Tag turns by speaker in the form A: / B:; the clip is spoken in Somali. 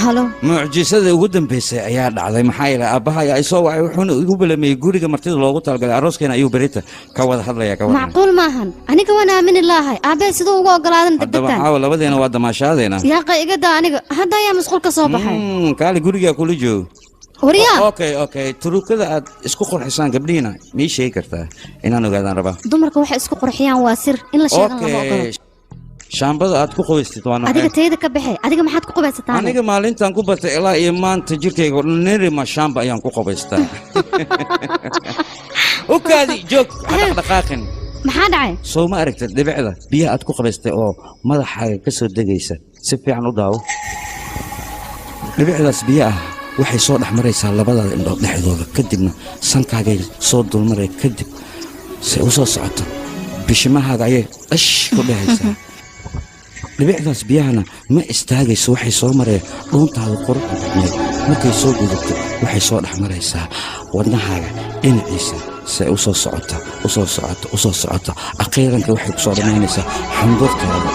A: halo
B: mucjisada ugu dambeysay ayaa dhacday maxaa yeelay aabaha ayaa soo wacay wuxuuna igu balameeyay guriga martida loogu talgalay arooskeena ayuu berita ka wada hadlaya ka wada
A: macquul maahan aniga waan aamini lahay aabahay sidoo ugu ogolaadan degdegtaan
B: hadaba labadeena waa damaashadeena
A: yaa qayigada aniga hadda ayaa masquul ka soo baxay
B: kaali guriga kula joog
A: wariya
B: okay turukada aad isku qurxisaan gabdhiina mii sheegi kartaa inaan ogaadaan rabaa
A: dumarka waxay isku qurxiyaan waa sir in la sheegan lama ogolo
B: shaambada aad ku qubaystid waa naxay
A: adiga teeda ka baxay adiga maxaad ku qubaysataa
B: aniga maalintan ku batay ilaa iyo maanta jirkayga nirima shaamba ayaan ku qubaystaa ukaadi joog dhaqaaqin
A: maxaa dhacay
B: soo ma aragtay dhibicda biyaha aad ku qubaystay oo madaxaaga ka soo degaysa si fiican u daawo dhibicdaas biyaha waxay soo dhex maraysaa labadaada indhood dhexdooda kadibna sankaagay soo dulmaray kadib si u soo socoto bishimahaaga ayay dhash ku dhehaysaa dhibicdaas biyahana ma istaagayso waxay soo mareen dhuuntaada quruxda badneed markay soo gudubto waxay soo dhex maraysaa wadnahaaga dhinaciisa si ay u soo socoto akhiiranka waxay ku soo dhammaynaysaa xundurtaada